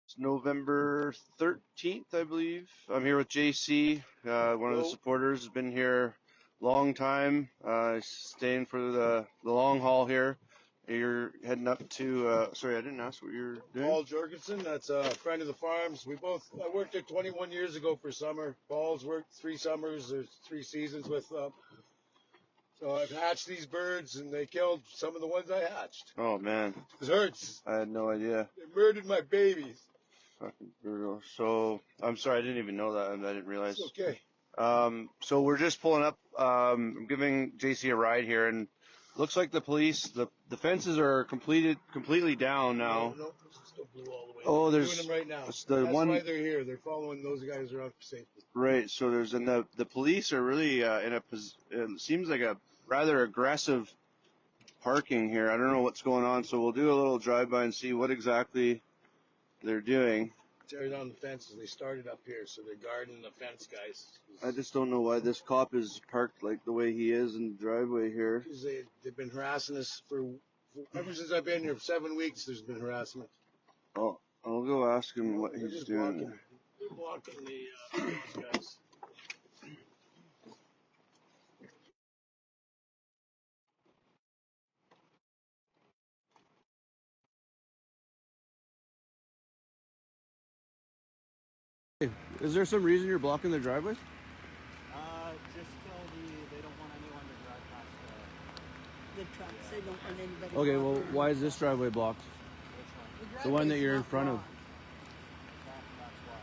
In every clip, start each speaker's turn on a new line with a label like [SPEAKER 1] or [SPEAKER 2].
[SPEAKER 1] It's November 13th, I believe. I'm here with JC, one of the supporters. Has been here long time, staying for the long haul here. You're heading up to, sorry, I didn't ask what you're doing.
[SPEAKER 2] Paul Jorgensen, that's a friend of the farms. I worked there 21 years ago for summer. Paul's worked 3 summers, there's 3 seasons with them. So I've hatched these birds, and they killed some of the ones I hatched.
[SPEAKER 1] Oh, man.
[SPEAKER 2] It hurts.
[SPEAKER 1] I had no idea.
[SPEAKER 2] They murdered my babies.
[SPEAKER 1] Fucking brutal. So, I'm sorry, I didn't even know that. I didn't realize.
[SPEAKER 2] It's okay.
[SPEAKER 1] So we're just pulling up. I'm giving JC a ride here, and looks like the police, the fences are completely down now.
[SPEAKER 2] No, it's still blue all the way.
[SPEAKER 1] Oh,
[SPEAKER 2] They're
[SPEAKER 1] there's
[SPEAKER 2] doing them right now.
[SPEAKER 1] that's
[SPEAKER 2] why they're here. They're following those guys around for safety.
[SPEAKER 1] Right. So the police are really it seems like a rather aggressive parking here. I don't know what's going on. So we'll do a little drive by and see what exactly they're doing.
[SPEAKER 2] Tear down the fences. They started up here, so they're guarding the fence guys.
[SPEAKER 1] I just don't know why this cop is parked like the way he is in the driveway here.
[SPEAKER 2] Because they've been harassing us for ever since I've been here. 7 weeks, there's been harassment.
[SPEAKER 1] Oh, I'll go ask him what he's doing.
[SPEAKER 2] They're blocking the these guys.
[SPEAKER 1] Is there some reason you're blocking the driveway?
[SPEAKER 3] Just till they don't want anyone to drive past
[SPEAKER 4] The trucks, they don't want anybody.
[SPEAKER 1] Okay, well, why is this driveway blocked?
[SPEAKER 3] which one.
[SPEAKER 1] The one that you're in front of.
[SPEAKER 3] That's why.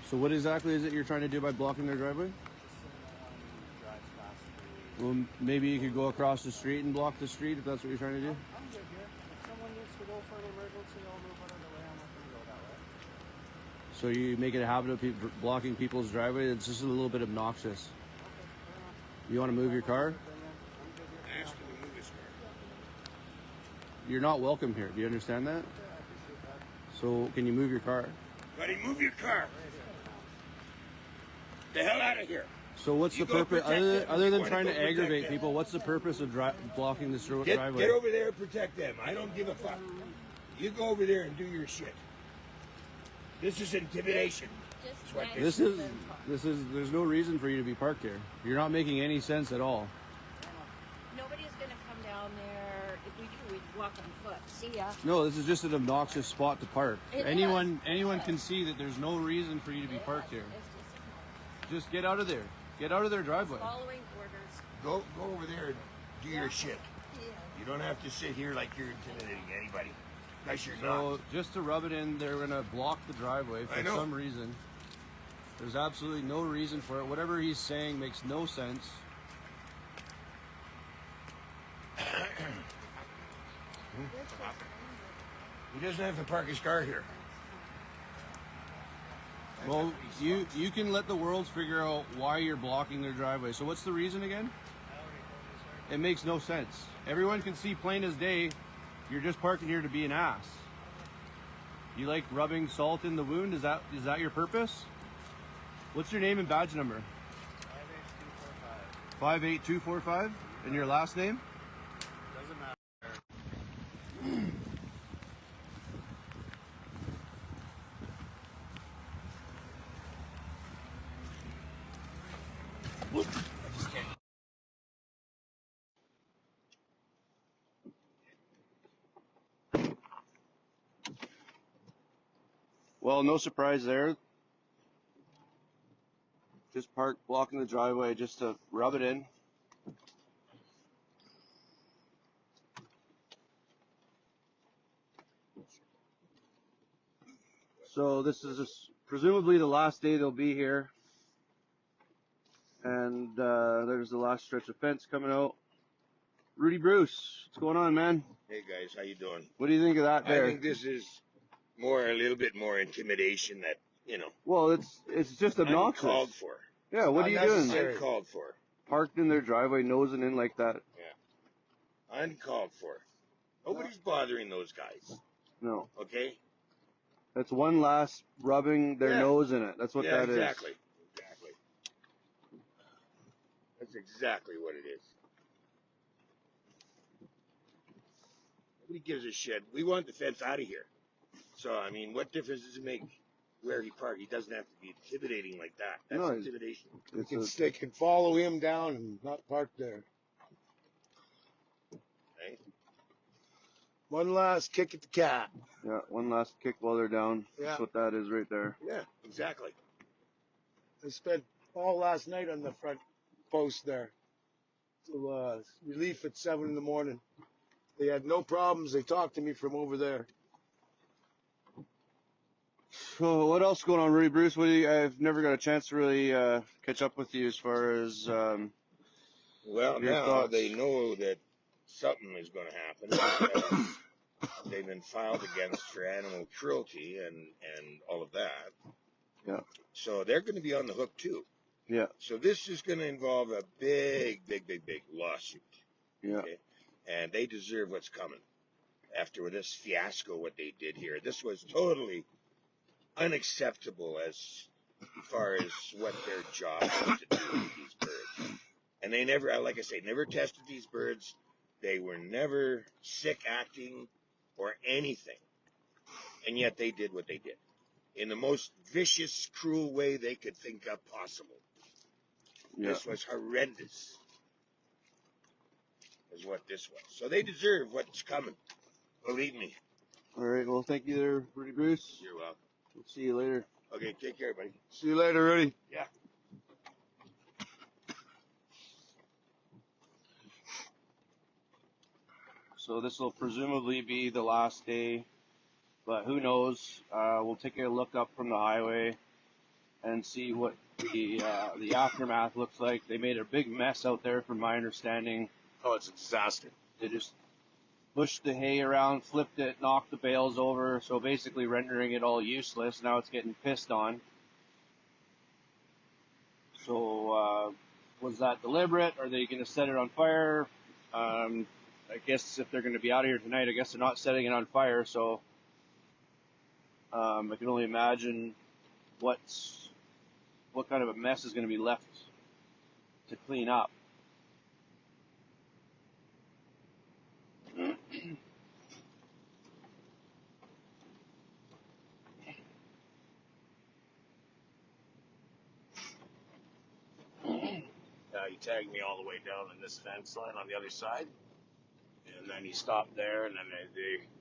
[SPEAKER 1] So what exactly is it you're trying to do by blocking their driveway?
[SPEAKER 3] Just so no one drives past the...
[SPEAKER 1] Well, maybe you could go across the street and block the street if that's what you're trying to do.
[SPEAKER 3] I'm good here. If someone needs to go for an emergency, I'll move out of the way. I'm not going to go that way.
[SPEAKER 1] So you make it a habit of blocking people's driveway. It's just a little bit obnoxious.
[SPEAKER 3] Okay, fair enough.
[SPEAKER 1] You want to move your car?
[SPEAKER 3] I'm good here.
[SPEAKER 2] Ask them to move his car.
[SPEAKER 1] You're not welcome here. Do you understand that?
[SPEAKER 3] Yeah, I appreciate that.
[SPEAKER 1] So can you move your car?
[SPEAKER 2] Buddy, move your car. The hell out of here.
[SPEAKER 1] So what's the
[SPEAKER 2] go
[SPEAKER 1] purpose,
[SPEAKER 2] protect them.
[SPEAKER 1] other
[SPEAKER 2] You
[SPEAKER 1] than
[SPEAKER 2] wanna
[SPEAKER 1] trying
[SPEAKER 2] go
[SPEAKER 1] to
[SPEAKER 2] protect
[SPEAKER 1] aggravate
[SPEAKER 2] them.
[SPEAKER 1] people, what's the purpose of blocking this driveway?
[SPEAKER 5] Get over there and protect them. I don't give a fuck. You go over there and do your shit. This is intimidation.
[SPEAKER 4] Just
[SPEAKER 5] what
[SPEAKER 4] nice
[SPEAKER 1] This
[SPEAKER 4] with
[SPEAKER 1] is,
[SPEAKER 4] them.
[SPEAKER 1] there's no reason for you to be parked here. You're not making any sense at all.
[SPEAKER 4] Nobody's going to come down there. If we do, we'd walk on foot. See ya.
[SPEAKER 1] No, this is just an obnoxious spot to park.
[SPEAKER 4] It
[SPEAKER 1] Anyone
[SPEAKER 4] is.
[SPEAKER 1] can see that there's no reason for you to be parked here.
[SPEAKER 4] It's just
[SPEAKER 1] Just get out of there. Get out of their driveway.
[SPEAKER 4] following orders.
[SPEAKER 5] Go over there and do your shit.
[SPEAKER 4] Yeah.
[SPEAKER 5] You don't have to sit here like you're intimidating anybody. Because you're
[SPEAKER 1] So
[SPEAKER 5] not.
[SPEAKER 1] just to rub it in, they're gonna block the driveway for
[SPEAKER 5] I know.
[SPEAKER 1] some reason. There's absolutely no reason for it. Whatever he's saying makes no sense.
[SPEAKER 5] He doesn't have to park his car here.
[SPEAKER 1] Well, you can let the world figure out why you're blocking their driveway. So what's the reason again? It makes no sense. Everyone can see plain as day. You're just parking here to be an ass. You like rubbing salt in the wound? Is that your purpose? What's your name and badge number?
[SPEAKER 3] 58245.
[SPEAKER 1] 58245. And your last name?
[SPEAKER 3] Doesn't matter.
[SPEAKER 1] Well, no surprise there. Just parked blocking the driveway just to rub it in. So this is presumably the last day they'll be here. And there's the last stretch of fence coming out. Rudy Bruce, what's going on, man?
[SPEAKER 5] Hey guys, how you doing?
[SPEAKER 1] What do you think of that there?
[SPEAKER 5] I think this is a little bit more intimidation that,
[SPEAKER 1] Well, it's just obnoxious.
[SPEAKER 5] uncalled for.
[SPEAKER 1] Yeah, what are you doing?
[SPEAKER 5] Uncalled for.
[SPEAKER 1] Parked in their driveway, nosing in like that.
[SPEAKER 5] Yeah. Uncalled for. Nobody's bothering those guys.
[SPEAKER 1] No.
[SPEAKER 5] Okay?
[SPEAKER 1] That's one last rubbing their
[SPEAKER 5] Yeah.
[SPEAKER 1] nose in it. That's what that is.
[SPEAKER 5] Exactly. Exactly. That's exactly what it is. Nobody gives a shit. We want the fence out of here. So, I mean, what difference does it make where he parked? He doesn't have to be intimidating like that. That's
[SPEAKER 1] No,
[SPEAKER 5] intimidation.
[SPEAKER 2] They can follow him down and not park there.
[SPEAKER 5] Right?
[SPEAKER 2] One last kick at the cat.
[SPEAKER 1] Yeah, one last kick while they're down.
[SPEAKER 2] Yeah.
[SPEAKER 1] That's what that is right there.
[SPEAKER 5] Yeah, exactly.
[SPEAKER 2] I spent all last night on the front post there. So, relief at 7 in the morning. They had no problems. They talked to me from over there.
[SPEAKER 1] So what else going on, really, Bruce? I've never got a chance to really catch up with you as far as
[SPEAKER 5] Well,
[SPEAKER 1] your
[SPEAKER 5] now
[SPEAKER 1] thoughts.
[SPEAKER 5] they know that something is going to happen because they've been filed against for animal cruelty and all of that.
[SPEAKER 1] Yeah.
[SPEAKER 5] So they're going to be on the hook too.
[SPEAKER 1] Yeah.
[SPEAKER 5] So this is going to involve a big lawsuit.
[SPEAKER 1] Yeah.
[SPEAKER 5] Okay? And they deserve what's coming after this fiasco, what they did here. This was totally unacceptable as far as what their job was to do with these birds. And they never, like I say, never tested these birds. They were never sick acting or anything. And yet they did what they did in the most vicious, cruel way they could think of possible.
[SPEAKER 1] Yeah.
[SPEAKER 5] This was horrendous, is what this was. So they deserve what's coming. Believe me.
[SPEAKER 1] All right. Well, thank you there, Rudy Bruce.
[SPEAKER 5] You're welcome.
[SPEAKER 1] We'll see you later.
[SPEAKER 5] Okay, take care, buddy.
[SPEAKER 2] See you later, Rudy.
[SPEAKER 5] Yeah.
[SPEAKER 1] So this will presumably be the last day, but who knows? We'll take a look up from the highway and see what the aftermath looks like. They made a big mess out there, from my understanding.
[SPEAKER 2] Oh, it's a disaster.
[SPEAKER 1] They just pushed the hay around, flipped it, knocked the bales over, so basically rendering it all useless. Now it's getting pissed on. So was that deliberate? Are they going to set it on fire? I guess if they're going to be out of here tonight, I guess they're not setting it on fire. So I can only imagine what kind of a mess is going to be left to clean up.
[SPEAKER 6] He tagged me all the way down in this fence line on the other side, and then he stopped there, and then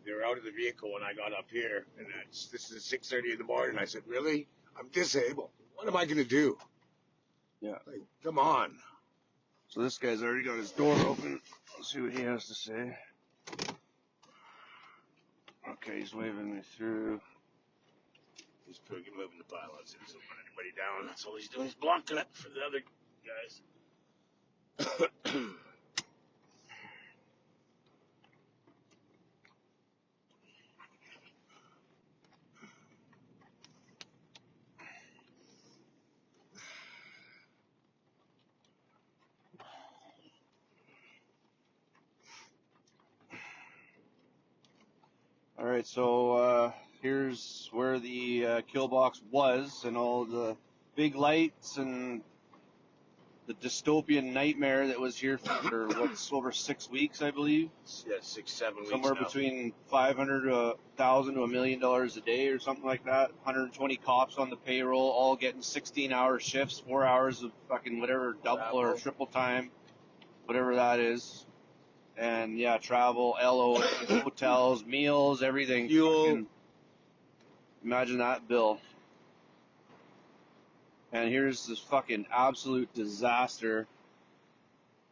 [SPEAKER 6] they were out of the vehicle when I got up here, and this is 6:30 in the morning. I said, "Really?
[SPEAKER 2] I'm disabled. What am I going to do?
[SPEAKER 1] Yeah.
[SPEAKER 2] Like, come on.
[SPEAKER 1] So this guy's already got his door open. Let's see what he has to say. Okay, he's waving me through.
[SPEAKER 6] He's moving the pylons. He doesn't want anybody down. That's all he's doing. He's blocking it for the other guys."
[SPEAKER 1] All right, so here's where the kill box was, and all the big lights and the dystopian nightmare that was here for what's over 6 weeks, I believe.
[SPEAKER 6] Yeah, 6-7 weeks
[SPEAKER 1] Somewhere
[SPEAKER 6] now.
[SPEAKER 1] between $500 to $1,000 to $1 million a day or something like that. 120 cops on the payroll, all getting 16-hour shifts, 4 hours of fucking whatever double or triple time, whatever that is. And yeah, travel, LO, hotels, meals, everything.
[SPEAKER 2] Fuel.
[SPEAKER 1] Fucking, imagine that bill. And here's this fucking absolute disaster.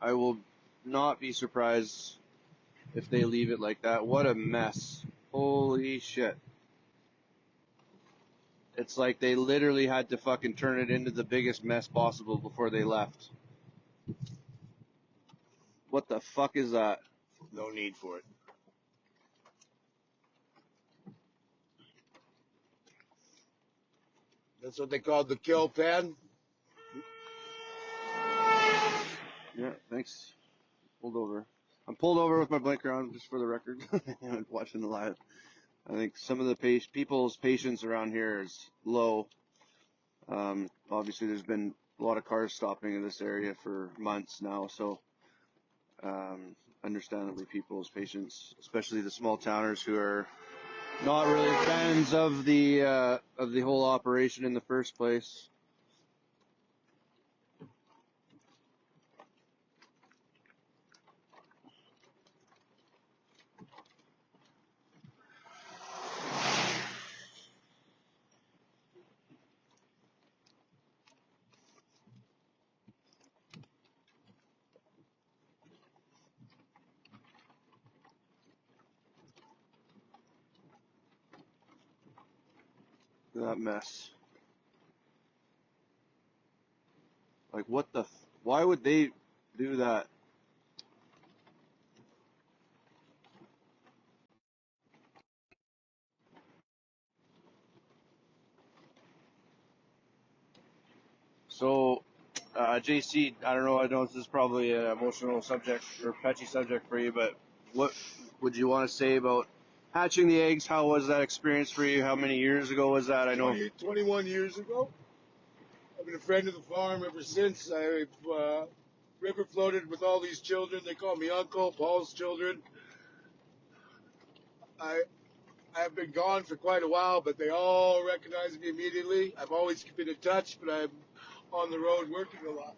[SPEAKER 1] I will not be surprised if they leave it like that. What a mess. Holy shit. It's like they literally had to fucking turn it into the biggest mess possible before they left. What the fuck is that?
[SPEAKER 6] No need for it.
[SPEAKER 2] That's what they called the kill pen.
[SPEAKER 1] Yeah, thanks. Pulled over. I'm pulled over with my blinker on, just for the record. I'm watching the live. I think some of the people's patience around here is low. Obviously, there's been a lot of cars stopping in this area for months now, so understandably, people's patience, especially the small towners who are not really fans of the whole operation in the first place. That mess. Like, what the? Why would they do that? So, JC, I don't know. I know this is probably an emotional subject or touchy subject for you, but what would you want to say about hatching the eggs? How was that experience for you? How many years ago was that? I know.
[SPEAKER 2] 21 years ago. I've been a friend of the farm ever since. I've river floated with all these children. They call me Uncle, Paul's children. I I've been gone for quite a while, but they all recognize me immediately. I've always been in touch, but I'm on the road working a lot.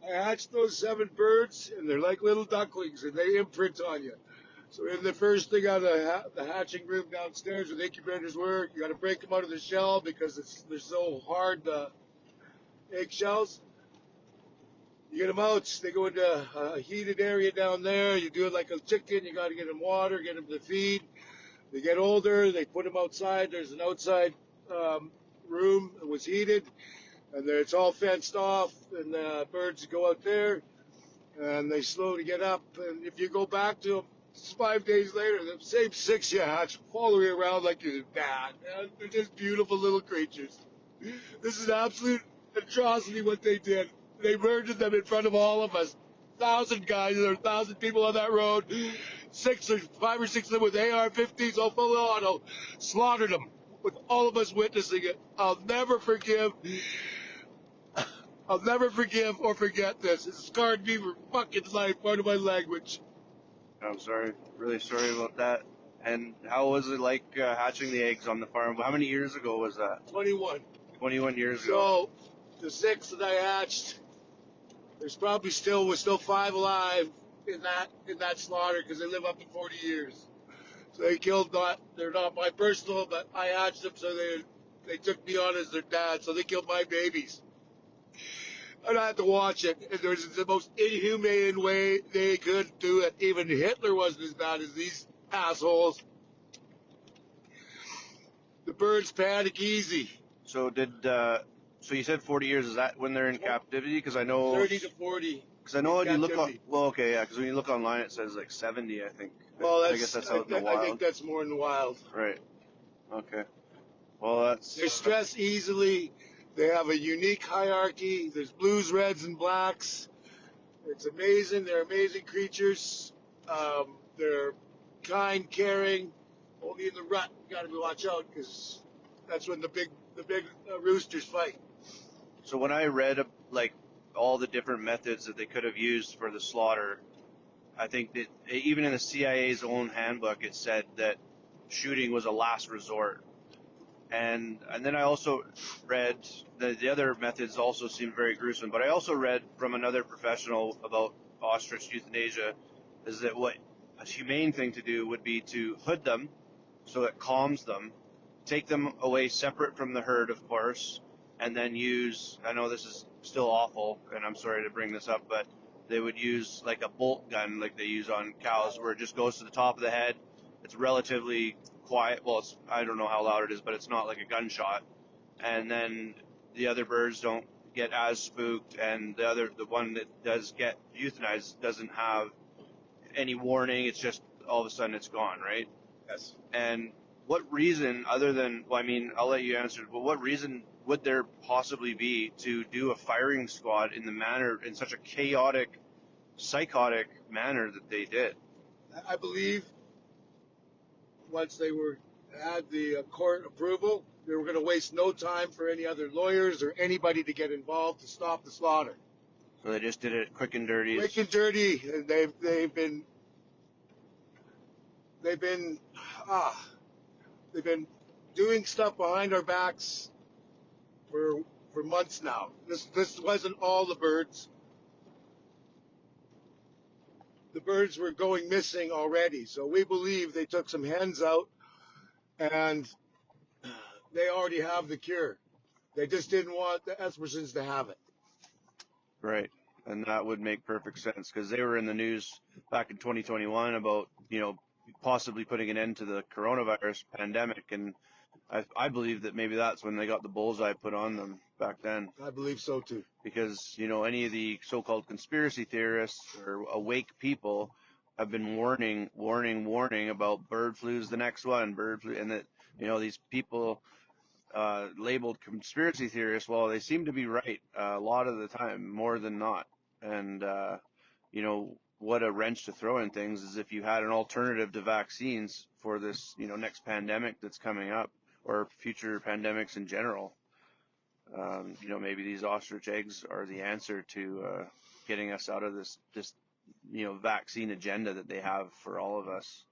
[SPEAKER 2] I hatched those 7 birds, and they're like little ducklings, and they imprint on you. So in the first thing out of the hatching room downstairs where the incubators were, you got to break them out of the shell because they're so hard, eggshells. You get them out, they go into a heated area down there. You do it like a chicken. You got to get them water, get them to feed. They get older, they put them outside. There's an outside room that was heated, and it's all fenced off, and the birds go out there, and they slowly get up. And if you go back to them 5 days later, the same 6 you hatch follow you around like your dad. Man, they're just beautiful little creatures. This is absolute atrocity what they did. They murdered them in front of all of us. 1,000 guys, there were 1,000 people on that road. 5 or 6 of them with AR-15s, all full auto, slaughtered them with all of us witnessing it. I'll never forgive or forget this. It scarred me for fucking life, part of my language.
[SPEAKER 1] I'm sorry. Really sorry about that. And how was it like hatching the eggs on the farm? How many years ago was that?
[SPEAKER 2] 21.
[SPEAKER 1] 21 years ago.
[SPEAKER 2] So the 6 that I hatched, there's probably still 5 alive in that slaughter because they live up to 40 years. So they killed they're not my personal, but I hatched them, so they took me on as their dad. So they killed my babies. And I had to watch it. And there's the most inhumane way they could do it. Even Hitler wasn't as bad as these assholes. The birds panic easy.
[SPEAKER 1] So so you said 40 years? Is that when they're in captivity? Because I know
[SPEAKER 2] 30 to 40.
[SPEAKER 1] Because I know when you look on,
[SPEAKER 2] captivity.
[SPEAKER 1] well, okay, yeah, because when you look online, it says like 70, I think.
[SPEAKER 2] Well,
[SPEAKER 1] I guess that's out in the wild.
[SPEAKER 2] I think that's more in the wild.
[SPEAKER 1] Right. Okay. Well, that's.
[SPEAKER 2] They stress easily. They have a unique hierarchy. There's blues, reds, and blacks. It's amazing. They're amazing creatures. They're kind, caring. Only in the rut, you got to watch out because that's when the big roosters fight.
[SPEAKER 1] So when I read like all the different methods that they could have used for the slaughter, I think that even in the CIA's own handbook, it said that shooting was a last resort. And then I also read the other methods also seemed very gruesome. But I also read from another professional about ostrich euthanasia is that what a humane thing to do would be to hood them so it calms them, take them away separate from the herd, of course, and then use, I know this is still awful, and I'm sorry to bring this up, but they would use like a bolt gun like they use on cows where it just goes to the top of the head. It's relatively quiet. Well, I don't know how loud it is, but it's not like a gunshot. And then the other birds don't get as spooked, and the one that does get euthanized doesn't have any warning. It's just all of a sudden it's gone, right?
[SPEAKER 2] Yes.
[SPEAKER 1] And what reason, other than, well, I mean, I'll let you answer, but what reason would there possibly be to do a firing squad in such a chaotic, psychotic manner that they did?
[SPEAKER 2] I believe once they had the court approval, they were going to waste no time for any other lawyers or anybody to get involved to stop the slaughter.
[SPEAKER 1] So they just did it quick and dirty.
[SPEAKER 2] Quick and dirty. And they've been They've been doing stuff behind our backs for months now. This wasn't all the birds. The birds were going missing already, so we believe they took some hens out, and they already have the cure. They just didn't want the Espersons to have it.
[SPEAKER 1] Right. And that would make perfect sense because they were in the news back in 2021 about, possibly putting an end to the coronavirus pandemic. And I believe that maybe that's when they got the bullseye put on them back then.
[SPEAKER 2] I believe so too.
[SPEAKER 1] Because, any of the so-called conspiracy theorists or awake people have been warning about bird flu's the next one, bird flu, and that, these people labeled conspiracy theorists, well, they seem to be right a lot of the time, more than not. And, what a wrench to throw in things is if you had an alternative to vaccines for this, next pandemic that's coming up or future pandemics in general. Maybe these ostrich eggs are the answer to getting us out of this vaccine agenda that they have for all of us.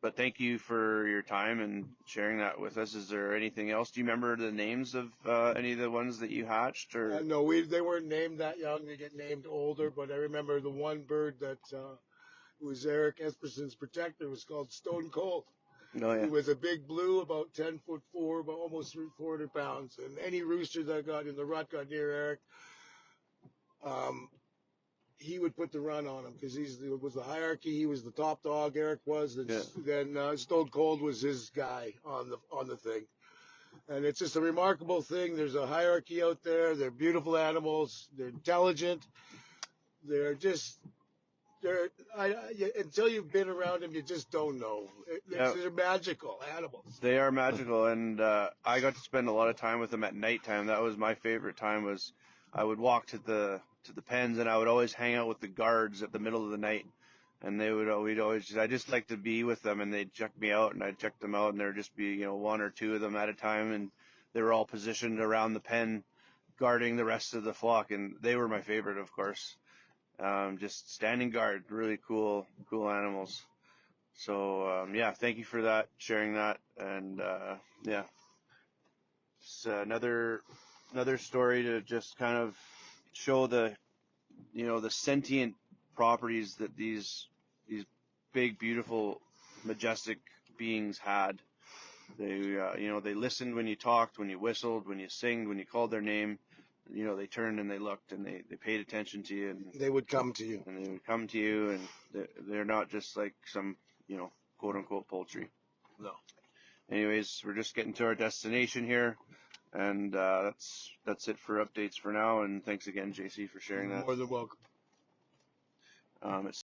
[SPEAKER 1] But thank you for your time and sharing that with us. Is there anything else? Do you remember the names of any of the ones that you hatched? Or
[SPEAKER 2] No, they weren't named that young. They get named older. But I remember the one bird that was Eric Esperson's protector was called Stone Cold.
[SPEAKER 1] Oh, yeah.
[SPEAKER 2] He was a big blue, about 10'4", about almost 400 pounds. And any rooster that got in the rut got near Eric, he would put the run on him because it was the hierarchy. He was the top dog. Eric was. And then Stone Cold was his guy on the thing. And it's just a remarkable thing. There's a hierarchy out there. They're beautiful animals. They're intelligent. They're until you've been around them, you just don't know. They're magical animals.
[SPEAKER 1] They are magical, and I got to spend a lot of time with them at nighttime. That was my favorite time. Was I would walk to the pens, and I would always hang out with the guards at the middle of the night, and we'd always I just like to be with them, and they'd check me out, and I'd check them out, and there'd just be one or two of them at a time, and they were all positioned around the pen, guarding the rest of the flock, and they were my favorite, of course. Just standing guard, really cool animals. So thank you for that, sharing that, and it's another story to just kind of show the the sentient properties that these big, beautiful, majestic beings had. They they listened when you talked, when you whistled, when you singed, when you called their name. They turned and they looked and they paid attention to you, and
[SPEAKER 2] they would come to you.
[SPEAKER 1] And they would come to you, and they're not just like some, quote unquote poultry.
[SPEAKER 2] No.
[SPEAKER 1] Anyways, we're just getting to our destination here, and that's it for updates for now. And thanks again, JC, for sharing that.
[SPEAKER 2] More than welcome.
[SPEAKER 1] It's